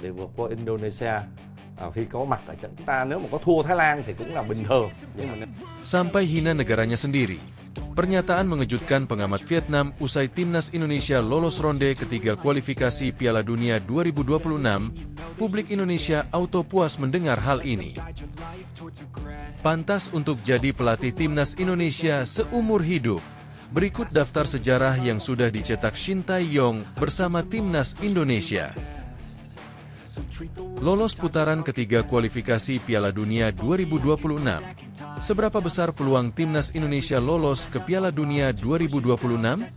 Để vượt qua Indonesia khi có mặt ở trận ta, nếu mà có thua Thái Lan thì cũng là bình thường. Sampai hina negaranya sendiri. Pernyataan mengejutkan pengamat Vietnam usai timnas Indonesia lolos ronde ketiga kualifikasi Piala Dunia 2026. Publik Indonesia auto puas mendengar hal ini. Pantas untuk jadi pelatih timnas Indonesia seumur hidup. Berikut daftar sejarah yang sudah dicetak Shin Tae-yong bersama timnas Indonesia. Lolos putaran ketiga kualifikasi Piala Dunia 2026. Seberapa besar peluang timnas Indonesia lolos ke Piala Dunia 2026?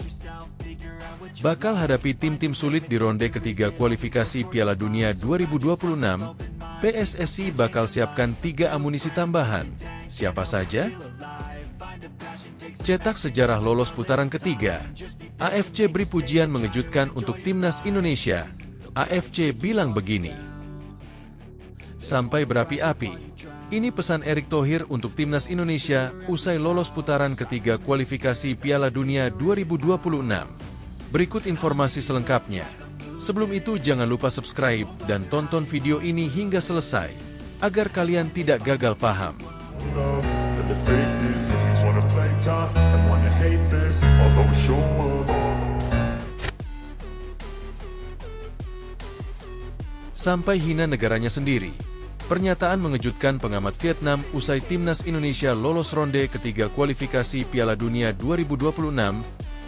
Bakal hadapi tim-tim sulit di ronde ketiga kualifikasi Piala Dunia 2026. PSSI bakal siapkan 3 amunisi tambahan. Siapa saja? Cetak sejarah lolos putaran ketiga. AFC beri pujian mengejutkan untuk timnas Indonesia. AFC bilang begini. Sampai berapi-api. Ini pesan Erick Thohir untuk timnas Indonesia usai lolos putaran ketiga kualifikasi Piala Dunia 2026. Berikut informasi selengkapnya. Sebelum itu jangan lupa subscribe dan tonton video ini hingga selesai, agar kalian tidak gagal paham. Sampai hina negaranya sendiri. Pernyataan mengejutkan pengamat Vietnam usai timnas Indonesia lolos ronde ketiga kualifikasi Piala Dunia 2026.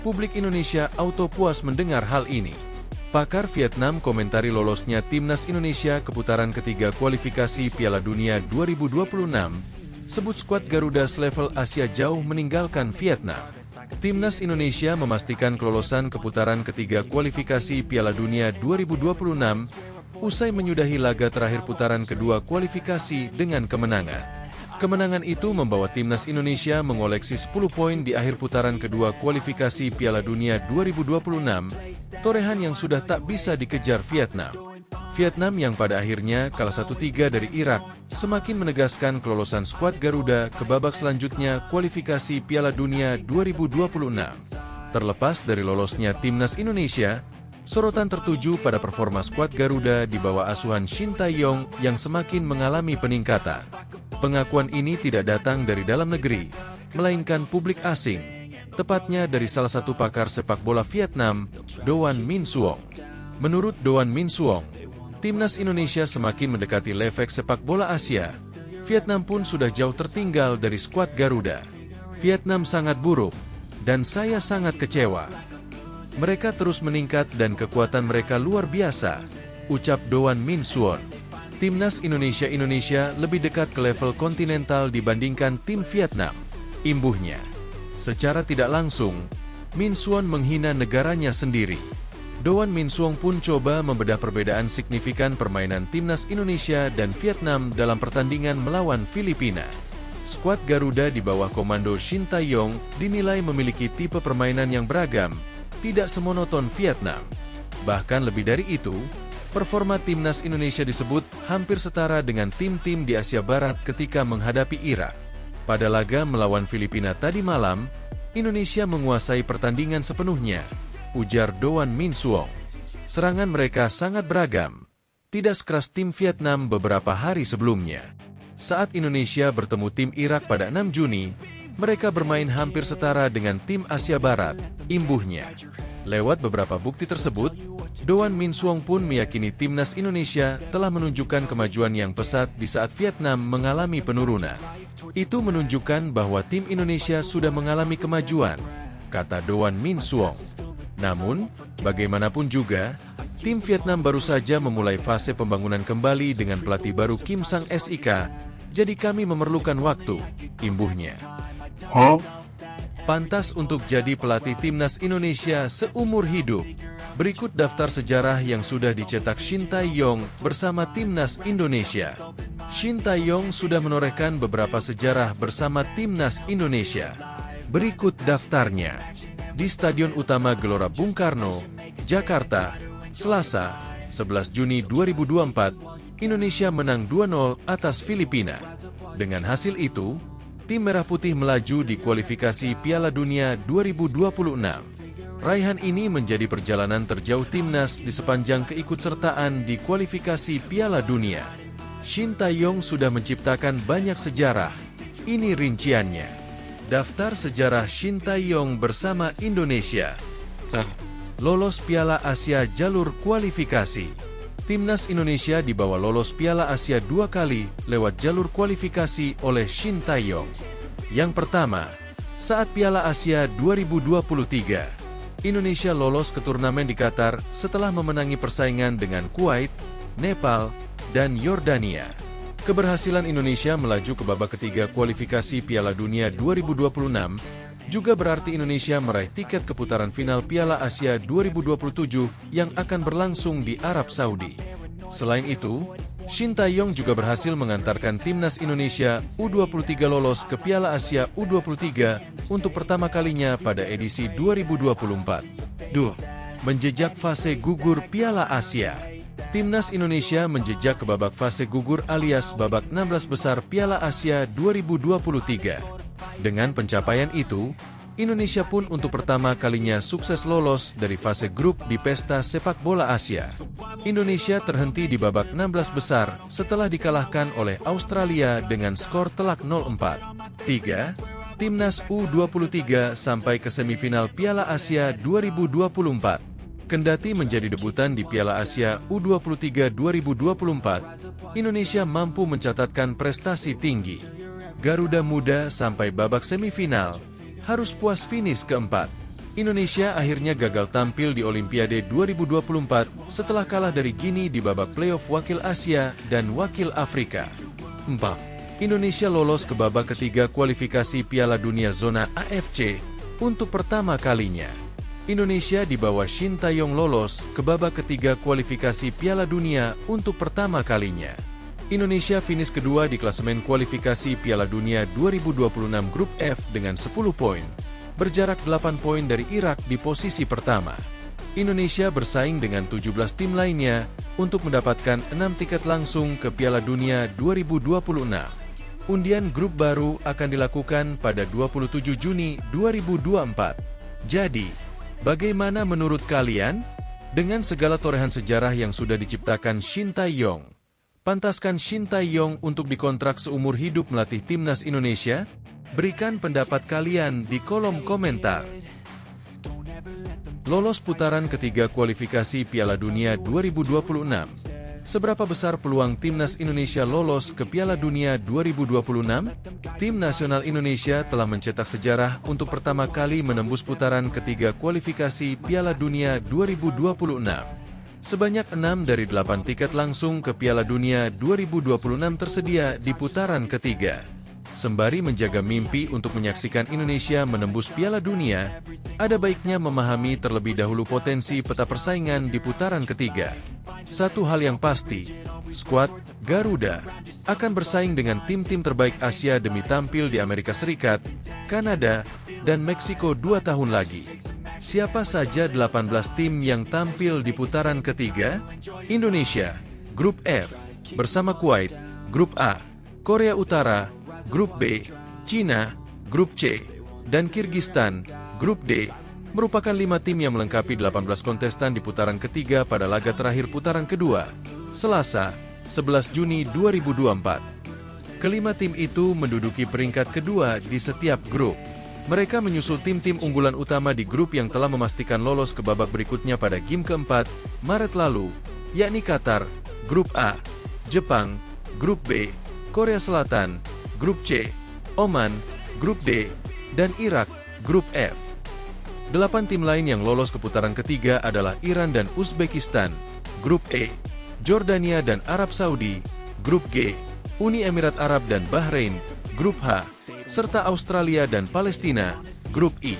Publik Indonesia auto puas mendengar hal ini. Pakar Vietnam komentari lolosnya timnas Indonesia ke putaran ketiga kualifikasi Piala Dunia 2026. Sebut skuad Garuda selevel Asia jauh meninggalkan Vietnam. Timnas Indonesia memastikan kelolosan ke putaran ketiga kualifikasi Piala Dunia 2026. Usai menyudahi laga terakhir putaran kedua kualifikasi dengan kemenangan. Kemenangan itu membawa timnas Indonesia mengoleksi 10 poin di akhir putaran kedua kualifikasi Piala Dunia 2026, torehan yang sudah tak bisa dikejar Vietnam. Vietnam yang pada akhirnya kalah 1-3 dari Irak, semakin menegaskan kelolosan skuad Garuda ke babak selanjutnya kualifikasi Piala Dunia 2026. Terlepas dari lolosnya timnas Indonesia, sorotan tertuju pada performa skuad Garuda di bawah asuhan Shin Tae-yong yang semakin mengalami peningkatan. Pengakuan ini tidak datang dari dalam negeri, melainkan publik asing, tepatnya dari salah satu pakar sepak bola Vietnam, Doan Min Suong. Menurut Doan Min Suong, timnas Indonesia semakin mendekati level sepak bola Asia. Vietnam pun sudah jauh tertinggal dari skuad Garuda. Vietnam sangat buruk, dan saya sangat kecewa. Mereka terus meningkat dan kekuatan mereka luar biasa, ucap Doan Min Suong. Timnas Indonesia lebih dekat ke level kontinental dibandingkan tim Vietnam, imbuhnya. Secara tidak langsung, Min Suong menghina negaranya sendiri. Doan Min Suong pun coba membedah perbedaan signifikan permainan timnas Indonesia dan Vietnam dalam pertandingan melawan Filipina. Skuad Garuda di bawah komando Shin Tae-yong dinilai memiliki tipe permainan yang beragam, tidak semonoton Vietnam. Bahkan lebih dari itu, performa timnas Indonesia disebut hampir setara dengan tim-tim di Asia Barat ketika menghadapi Irak. Pada laga melawan Filipina tadi malam, Indonesia menguasai pertandingan sepenuhnya, ujar Doan Min Suong. Serangan mereka sangat beragam, tidak sekeras tim Vietnam beberapa hari sebelumnya. Saat Indonesia bertemu tim Irak pada 6 Juni, mereka bermain hampir setara dengan tim Asia Barat, imbuhnya. Lewat beberapa bukti tersebut, Doan Min Suong pun meyakini timnas Indonesia telah menunjukkan kemajuan yang pesat di saat Vietnam mengalami penurunan. Itu menunjukkan bahwa tim Indonesia sudah mengalami kemajuan, kata Doan Min Suong. Namun, bagaimanapun juga, tim Vietnam baru saja memulai fase pembangunan kembali dengan pelatih baru Kim Sang SIK, jadi kami memerlukan waktu, imbuhnya. Pantas untuk jadi pelatih timnas Indonesia seumur hidup. Berikut daftar sejarah yang sudah dicetak Shin Tae-yong bersama timnas Indonesia. Shin Tae-yong sudah menorehkan beberapa sejarah bersama timnas Indonesia. Berikut daftarnya. Di Stadion Utama Gelora Bung Karno, Jakarta, Selasa, 11 Juni 2024, Indonesia menang 2-0 atas Filipina. Dengan hasil itu, tim Merah Putih melaju di kualifikasi Piala Dunia 2026. Raihan ini menjadi perjalanan terjauh timnas di sepanjang keikutsertaan di kualifikasi Piala Dunia. Shin Tae-yong sudah menciptakan banyak sejarah. Ini rinciannya. Daftar sejarah Shin Tae-yong bersama Indonesia. Lolos Piala Asia jalur kualifikasi. Timnas Indonesia dibawa lolos Piala Asia 2 kali lewat jalur kualifikasi oleh Shin Tae-yong. Yang pertama, saat Piala Asia 2023. Indonesia lolos ke turnamen di Qatar setelah memenangi persaingan dengan Kuwait, Nepal, dan Yordania. Keberhasilan Indonesia melaju ke babak ketiga kualifikasi Piala Dunia 2026 juga berarti Indonesia meraih tiket ke putaran final Piala Asia 2027 yang akan berlangsung di Arab Saudi. Selain itu, Shin Tae-yong juga berhasil mengantarkan timnas Indonesia U23 lolos ke Piala Asia U23 untuk pertama kalinya pada edisi 2024. Menjejak fase gugur Piala Asia. Timnas Indonesia menjejak ke babak fase gugur alias babak 16 besar Piala Asia 2023. Dengan pencapaian itu, Indonesia pun untuk pertama kalinya sukses lolos dari fase grup di Pesta Sepak Bola Asia. Indonesia terhenti di babak 16 besar setelah dikalahkan oleh Australia dengan skor telak 0-4. Timnas U23 sampai ke semifinal Piala Asia 2024. Kendati menjadi debutan di Piala Asia U23 2024, Indonesia mampu mencatatkan prestasi tinggi. Garuda Muda sampai babak semifinal, harus puas finish keempat. Indonesia akhirnya gagal tampil di Olimpiade 2024 setelah kalah dari Guinea di babak playoff Wakil Asia dan Wakil Afrika. Indonesia lolos ke babak ketiga kualifikasi Piala Dunia zona AFC untuk pertama kalinya. Indonesia di bawah Shin Tae-yong lolos ke babak ketiga kualifikasi Piala Dunia untuk pertama kalinya. Indonesia finish kedua di klasemen kualifikasi Piala Dunia 2026 Grup F dengan 10 poin, berjarak 8 poin dari Irak di posisi pertama. Indonesia bersaing dengan 17 tim lainnya untuk mendapatkan 6 tiket langsung ke Piala Dunia 2026. Undian grup baru akan dilakukan pada 27 Juni 2024. Jadi, bagaimana menurut kalian? Dengan segala torehan sejarah yang sudah diciptakan Shin Tae-yong, pantaskan Shin Tae-yong untuk dikontrak seumur hidup melatih timnas Indonesia? Berikan pendapat kalian di kolom komentar. Lolos putaran ketiga kualifikasi Piala Dunia 2026. Seberapa besar peluang timnas Indonesia lolos ke Piala Dunia 2026? Tim nasional Indonesia telah mencetak sejarah untuk pertama kali menembus putaran ketiga kualifikasi Piala Dunia 2026. Sebanyak 6 dari 8 tiket langsung ke Piala Dunia 2026 tersedia di putaran ketiga. Sembari menjaga mimpi untuk menyaksikan Indonesia menembus Piala Dunia, ada baiknya memahami terlebih dahulu potensi peta persaingan di putaran ketiga. Satu hal yang pasti, skuad Garuda akan bersaing dengan tim-tim terbaik Asia demi tampil di Amerika Serikat, Kanada, dan Meksiko 2 tahun lagi. Siapa saja 18 tim yang tampil di putaran ketiga? Indonesia, Grup F, bersama Kuwait, Grup A, Korea Utara, Grup B, Cina, Grup C, dan Kirgistan, Grup D, merupakan 5 tim yang melengkapi 18 kontestan di putaran ketiga pada laga terakhir putaran kedua, Selasa, 11 Juni 2024. Kelima tim itu menduduki peringkat kedua di setiap grup. Mereka menyusul tim-tim unggulan utama di grup yang telah memastikan lolos ke babak berikutnya pada game keempat, Maret lalu, yakni Qatar, Grup A, Jepang, Grup B, Korea Selatan, Grup C, Oman, Grup D, dan Irak, Grup F. 8 tim lain yang lolos ke putaran ketiga adalah Iran dan Uzbekistan, Grup E, Jordania dan Arab Saudi, Grup G, Uni Emirat Arab dan Bahrain, Grup H, serta Australia dan Palestina, Grup I.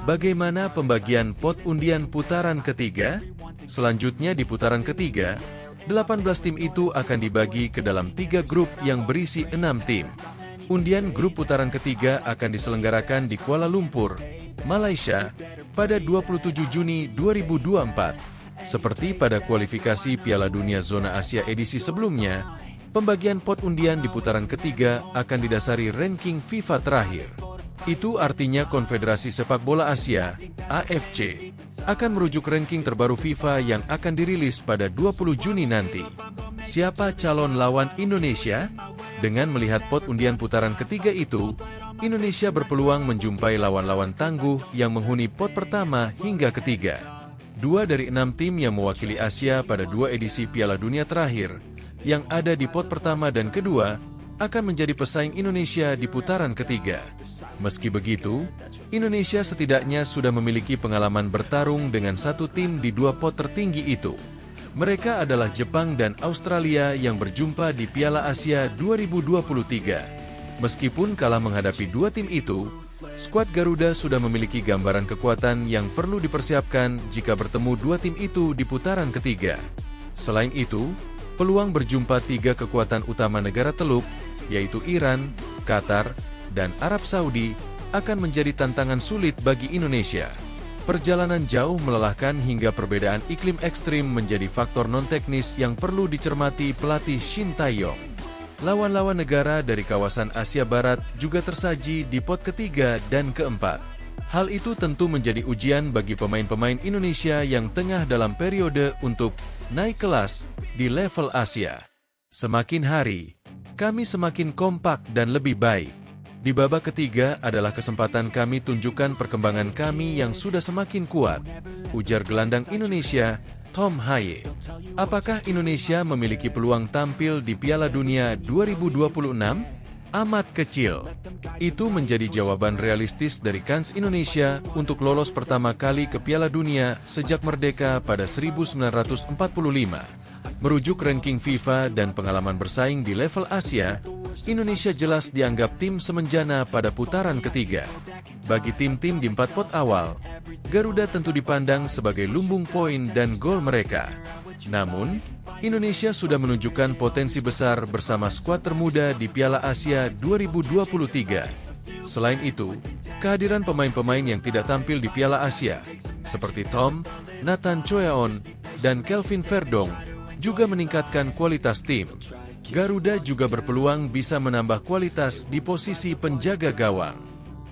Bagaimana pembagian pot undian putaran ketiga? Selanjutnya di putaran ketiga, 18 tim itu akan dibagi ke dalam 3 grup yang berisi 6 tim. Undian grup putaran ketiga akan diselenggarakan di Kuala Lumpur, Malaysia, pada 27 Juni 2024. Seperti pada kualifikasi Piala Dunia Zona Asia edisi sebelumnya, pembagian pot undian di putaran ketiga akan didasari ranking FIFA terakhir. Itu artinya Konfederasi Sepak Bola Asia, AFC, akan merujuk ranking terbaru FIFA yang akan dirilis pada 20 Juni nanti. Siapa calon lawan Indonesia? Dengan melihat pot undian putaran ketiga itu, Indonesia berpeluang menjumpai lawan-lawan tangguh yang menghuni pot pertama hingga ketiga. 2 dari 6 tim yang mewakili Asia pada 2 edisi Piala Dunia terakhir, yang ada di pot pertama dan kedua, akan menjadi pesaing Indonesia di putaran ketiga. Meski begitu, Indonesia setidaknya sudah memiliki pengalaman bertarung dengan satu tim di 2 pot tertinggi itu. Mereka adalah Jepang dan Australia yang berjumpa di Piala Asia 2023. Meskipun kalah menghadapi 2 tim itu, skuad Garuda sudah memiliki gambaran kekuatan yang perlu dipersiapkan jika bertemu 2 tim itu di putaran ketiga. Selain itu, peluang berjumpa 3 kekuatan utama negara Teluk, yaitu Iran, Qatar, dan Arab Saudi, akan menjadi tantangan sulit bagi Indonesia. Perjalanan jauh melelahkan hingga perbedaan iklim ekstrim menjadi faktor non-teknis yang perlu dicermati pelatih Shin Tae-yong. Lawan-lawan negara dari kawasan Asia Barat juga tersaji di pot ketiga dan keempat. Hal itu tentu menjadi ujian bagi pemain-pemain Indonesia yang tengah dalam periode untuk naik kelas di level Asia. Semakin hari, kami semakin kompak dan lebih baik. Di babak ketiga adalah kesempatan kami tunjukkan perkembangan kami yang sudah semakin kuat, ujar gelandang Indonesia, Tom Haye. Apakah Indonesia memiliki peluang tampil di Piala Dunia 2026? Amat kecil. Itu menjadi jawaban realistis dari kans Indonesia untuk lolos pertama kali ke Piala Dunia sejak merdeka pada 1945. Merujuk ranking FIFA dan pengalaman bersaing di level Asia, Indonesia jelas dianggap tim semenjana pada putaran ketiga. Bagi tim-tim di 4 pot awal, Garuda tentu dipandang sebagai lumbung poin dan gol mereka. Namun, Indonesia sudah menunjukkan potensi besar bersama skuad termuda di Piala Asia 2023. Selain itu, kehadiran pemain-pemain yang tidak tampil di Piala Asia, seperti Tom, Nathan Choeon, dan Kelvin Verdong, juga meningkatkan kualitas tim. Garuda juga berpeluang bisa menambah kualitas di posisi penjaga gawang.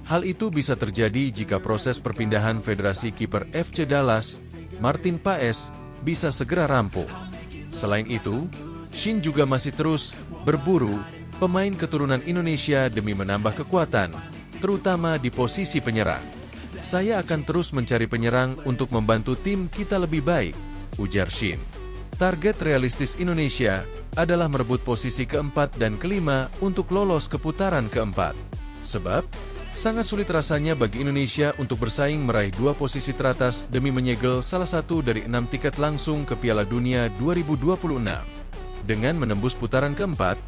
Hal itu bisa terjadi jika proses perpindahan Federasi Kiper FC Dallas, Martin Paes, bisa segera rampung. Selain itu, Shin juga masih terus berburu pemain keturunan Indonesia demi menambah kekuatan, terutama di posisi penyerang. Saya akan terus mencari penyerang untuk membantu tim kita lebih baik, ujar Shin. Target realistis Indonesia adalah merebut posisi keempat dan kelima untuk lolos ke putaran keempat. Sebab, sangat sulit rasanya bagi Indonesia untuk bersaing meraih 2 posisi teratas demi menyegel salah satu dari 6 tiket langsung ke Piala Dunia 2026. Dengan menembus putaran keempat,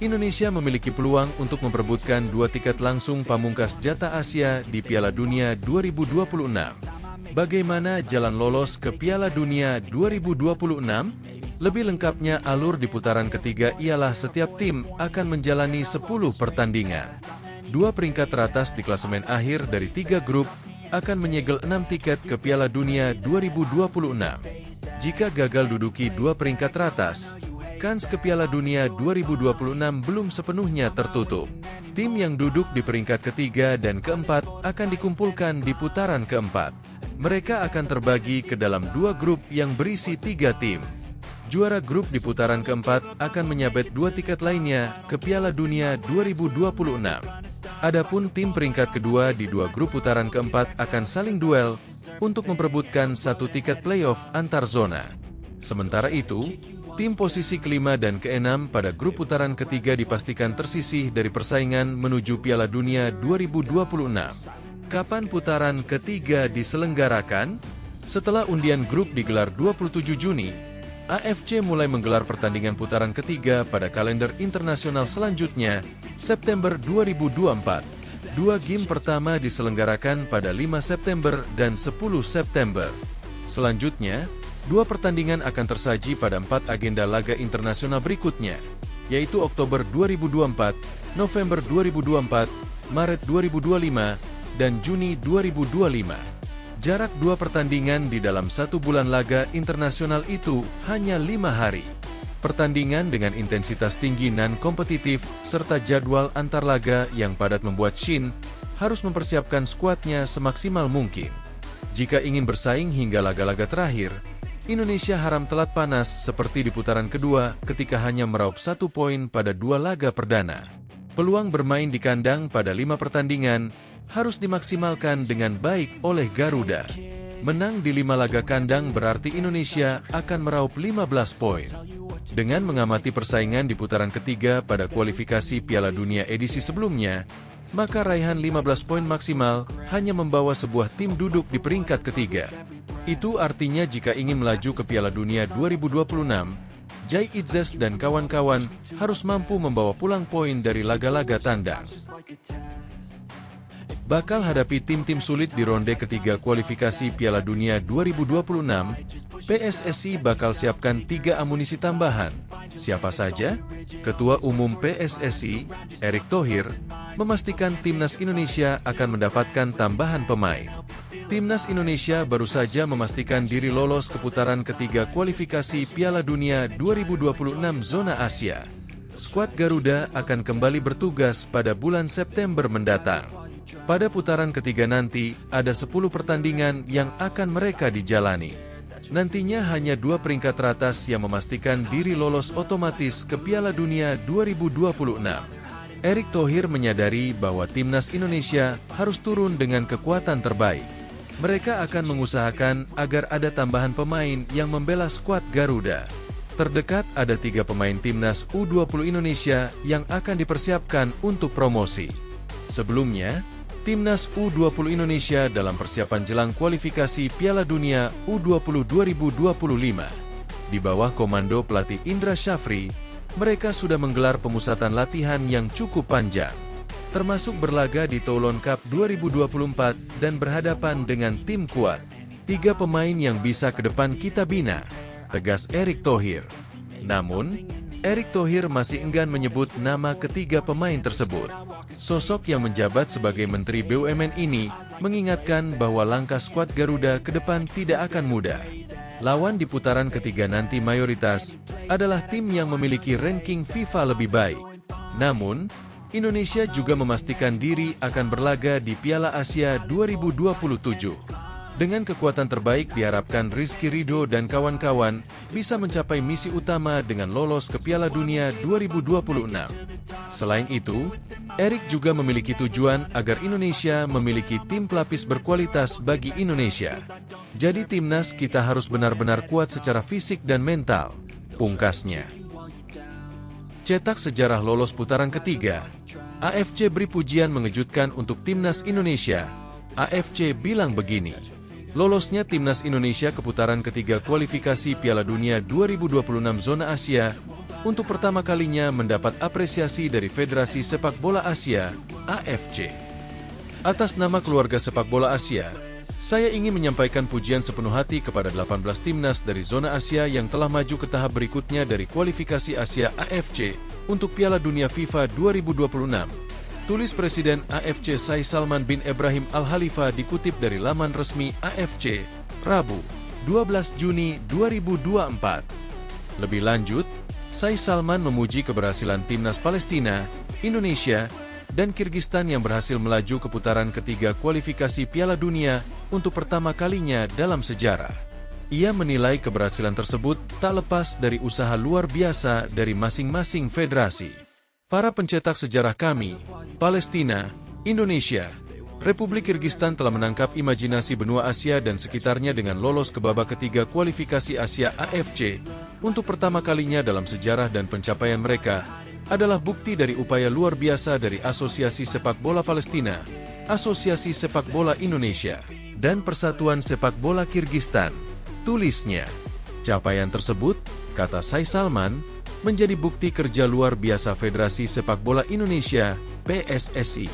Indonesia memiliki peluang untuk memperebutkan 2 tiket langsung pamungkas jatah Asia di Piala Dunia 2026. Bagaimana jalan lolos ke Piala Dunia 2026? Lebih lengkapnya alur di putaran ketiga ialah setiap tim akan menjalani 10 pertandingan. 2 peringkat teratas di klasemen akhir dari 3 grup akan menyegel 6 tiket ke Piala Dunia 2026. Jika gagal duduki 2 peringkat teratas, kans ke Piala Dunia 2026 belum sepenuhnya tertutup. Tim yang duduk di peringkat ketiga dan keempat akan dikumpulkan di putaran keempat. Mereka akan terbagi ke dalam 2 grup yang berisi 3 tim. Juara grup di putaran keempat akan menyabet 2 tiket lainnya ke Piala Dunia 2026. Adapun tim peringkat kedua di 2 grup putaran keempat akan saling duel untuk memperebutkan 1 tiket playoff antar zona. Sementara itu, tim posisi kelima dan keenam pada grup putaran ketiga dipastikan tersisih dari persaingan menuju Piala Dunia 2026. Kapan putaran ketiga diselenggarakan? Setelah undian grup digelar 27 Juni, AFC mulai menggelar pertandingan putaran ketiga pada kalender internasional selanjutnya, September 2024. 2 game pertama diselenggarakan pada 5 September dan 10 September. Selanjutnya, 2 pertandingan akan tersaji pada 4 agenda laga internasional berikutnya, yaitu Oktober 2024, November 2024, Maret 2025, dan Juni 2025. Jarak 2 pertandingan di dalam 1 bulan laga internasional itu hanya 5 hari. Pertandingan dengan intensitas tinggi non-kompetitif serta jadwal antar laga yang padat membuat Shin harus mempersiapkan skuadnya semaksimal mungkin. Jika ingin bersaing hingga laga-laga terakhir, Indonesia haram telat panas seperti di putaran kedua ketika hanya meraup 1 poin pada 2 laga perdana. Peluang bermain di kandang pada 5 pertandingan harus dimaksimalkan dengan baik oleh Garuda. Menang di 5 laga kandang berarti Indonesia akan meraup 15 poin. Dengan mengamati persaingan di putaran ketiga pada kualifikasi Piala Dunia edisi sebelumnya, maka raihan 15 poin maksimal hanya membawa sebuah tim duduk di peringkat ketiga. Itu artinya jika ingin melaju ke Piala Dunia 2026, Jai Itzes dan kawan-kawan harus mampu membawa pulang poin dari laga-laga tandang. Bakal hadapi tim-tim sulit di ronde ketiga kualifikasi Piala Dunia 2026, PSSI bakal siapkan 3 amunisi tambahan. Siapa saja? Ketua Umum PSSI, Erick Thohir, memastikan Timnas Indonesia akan mendapatkan tambahan pemain. Timnas Indonesia baru saja memastikan diri lolos ke putaran ketiga kualifikasi Piala Dunia 2026 zona Asia. Skuad Garuda akan kembali bertugas pada bulan September mendatang. Pada putaran ketiga nanti, ada 10 pertandingan yang akan mereka dijalani. Nantinya hanya 2 peringkat teratas yang memastikan diri lolos otomatis ke Piala Dunia 2026. Erick Thohir menyadari bahwa Timnas Indonesia harus turun dengan kekuatan terbaik. Mereka akan mengusahakan agar ada tambahan pemain yang membela skuad Garuda. Terdekat ada 3 pemain Timnas U20 Indonesia yang akan dipersiapkan untuk promosi. Sebelumnya, Timnas U20 Indonesia dalam persiapan jelang kualifikasi Piala Dunia U20 2025. Di bawah komando pelatih Indra Syafri, mereka sudah menggelar pemusatan latihan yang cukup panjang, termasuk berlaga di Toulon Cup 2024 dan berhadapan dengan tim kuat. 3 pemain yang bisa ke depan kita bina, tegas Erick Thohir. Namun, Erick Thohir masih enggan menyebut nama ketiga pemain tersebut. Sosok yang menjabat sebagai Menteri BUMN ini mengingatkan bahwa langkah skuad Garuda ke depan tidak akan mudah. Lawan di putaran ketiga nanti mayoritas adalah tim yang memiliki ranking FIFA lebih baik. Namun, Indonesia juga memastikan diri akan berlaga di Piala Asia 2027. Dengan kekuatan terbaik diharapkan Rizky Ridho dan kawan-kawan bisa mencapai misi utama dengan lolos ke Piala Dunia 2026. Selain itu, Erick juga memiliki tujuan agar Indonesia memiliki tim pelapis berkualitas bagi Indonesia. Jadi timnas kita harus benar-benar kuat secara fisik dan mental, pungkasnya. Cetak sejarah lolos putaran ketiga, AFC beri pujian mengejutkan untuk timnas Indonesia. AFC bilang begini, lolosnya Timnas Indonesia ke putaran ketiga kualifikasi Piala Dunia 2026 zona Asia untuk pertama kalinya mendapat apresiasi dari Federasi Sepak Bola Asia, AFC. Atas nama keluarga sepak bola Asia, saya ingin menyampaikan pujian sepenuh hati kepada 18 timnas dari zona Asia yang telah maju ke tahap berikutnya dari kualifikasi Asia AFC untuk Piala Dunia FIFA 2026. Tulis Presiden AFC Sai Salman bin Ibrahim Al-Khalifa dikutip dari laman resmi AFC, Rabu, 12 Juni 2024. Lebih lanjut, Sai Salman memuji keberhasilan timnas Palestina, Indonesia, dan Kirgistan yang berhasil melaju ke putaran ketiga kualifikasi Piala Dunia untuk pertama kalinya dalam sejarah. Ia menilai keberhasilan tersebut tak lepas dari usaha luar biasa dari masing-masing federasi. Para pencetak sejarah kami, Palestina, Indonesia, Republik Kirgistan telah menangkap imajinasi benua Asia dan sekitarnya dengan lolos ke babak ketiga kualifikasi Asia AFC untuk pertama kalinya dalam sejarah, dan pencapaian mereka adalah bukti dari upaya luar biasa dari Asosiasi Sepak Bola Palestina, Asosiasi Sepak Bola Indonesia, dan Persatuan Sepak Bola Kirgistan. Tulisnya, capaian tersebut, kata Sai Salman, menjadi bukti kerja luar biasa Federasi Sepak Bola Indonesia, PSSI.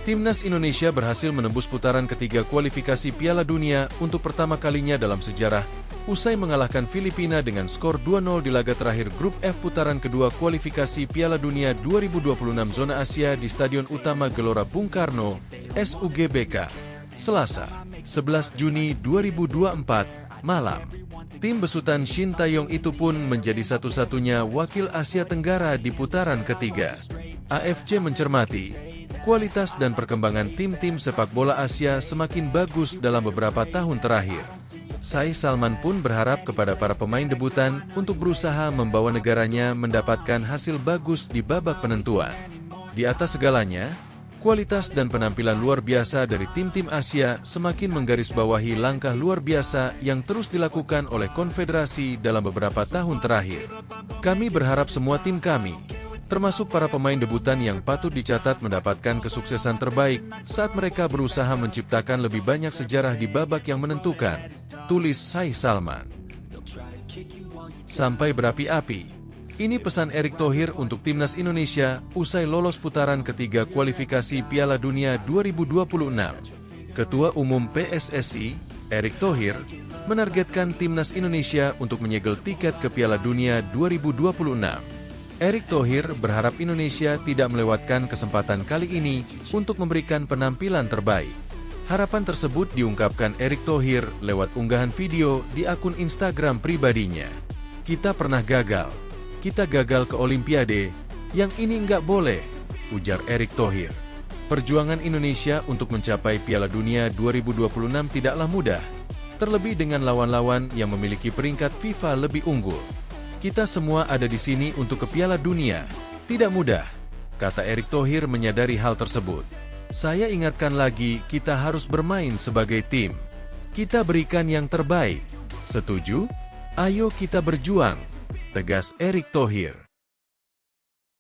Timnas Indonesia berhasil menembus putaran ketiga kualifikasi Piala Dunia untuk pertama kalinya dalam sejarah, usai mengalahkan Filipina dengan skor 2-0 di laga terakhir Grup F putaran kedua kualifikasi Piala Dunia 2026 zona Asia di Stadion Utama Gelora Bung Karno, SUGBK, Selasa, 11 Juni 2024, malam. Tim besutan Shin Taeyong itu pun menjadi satu-satunya wakil Asia Tenggara di putaran ketiga. AFC mencermati, kualitas dan perkembangan tim-tim sepak bola Asia semakin bagus dalam beberapa tahun terakhir. Sai Salman pun berharap kepada para pemain debutan untuk berusaha membawa negaranya mendapatkan hasil bagus di babak penentuan. Di atas segalanya, kualitas dan penampilan luar biasa dari tim-tim Asia semakin menggarisbawahi langkah luar biasa yang terus dilakukan oleh konfederasi dalam beberapa tahun terakhir. Kami berharap semua tim kami, termasuk para pemain debutan yang patut dicatat mendapatkan kesuksesan terbaik saat mereka berusaha menciptakan lebih banyak sejarah di babak yang menentukan, tulis Sai Salman. Sampai berapi-api. Ini pesan Erick Thohir untuk Timnas Indonesia usai lolos putaran ketiga kualifikasi Piala Dunia 2026. Ketua Umum PSSI, Erick Thohir, menargetkan Timnas Indonesia untuk menyegel tiket ke Piala Dunia 2026. Erick Thohir berharap Indonesia tidak melewatkan kesempatan kali ini untuk memberikan penampilan terbaik. Harapan tersebut diungkapkan Erick Thohir lewat unggahan video di akun Instagram pribadinya. Kita pernah gagal. Kita gagal ke Olimpiade. Yang ini nggak boleh, ujar Erick Thohir. Perjuangan Indonesia untuk mencapai Piala Dunia 2026 tidaklah mudah, terlebih dengan lawan-lawan yang memiliki peringkat FIFA lebih unggul. Kita semua ada di sini untuk ke Piala Dunia. Tidak mudah, kata Erick Thohir menyadari hal tersebut. Saya ingatkan lagi, kita harus bermain sebagai tim. Kita berikan yang terbaik. Setuju? Ayo kita berjuang, tegas Erick Thohir.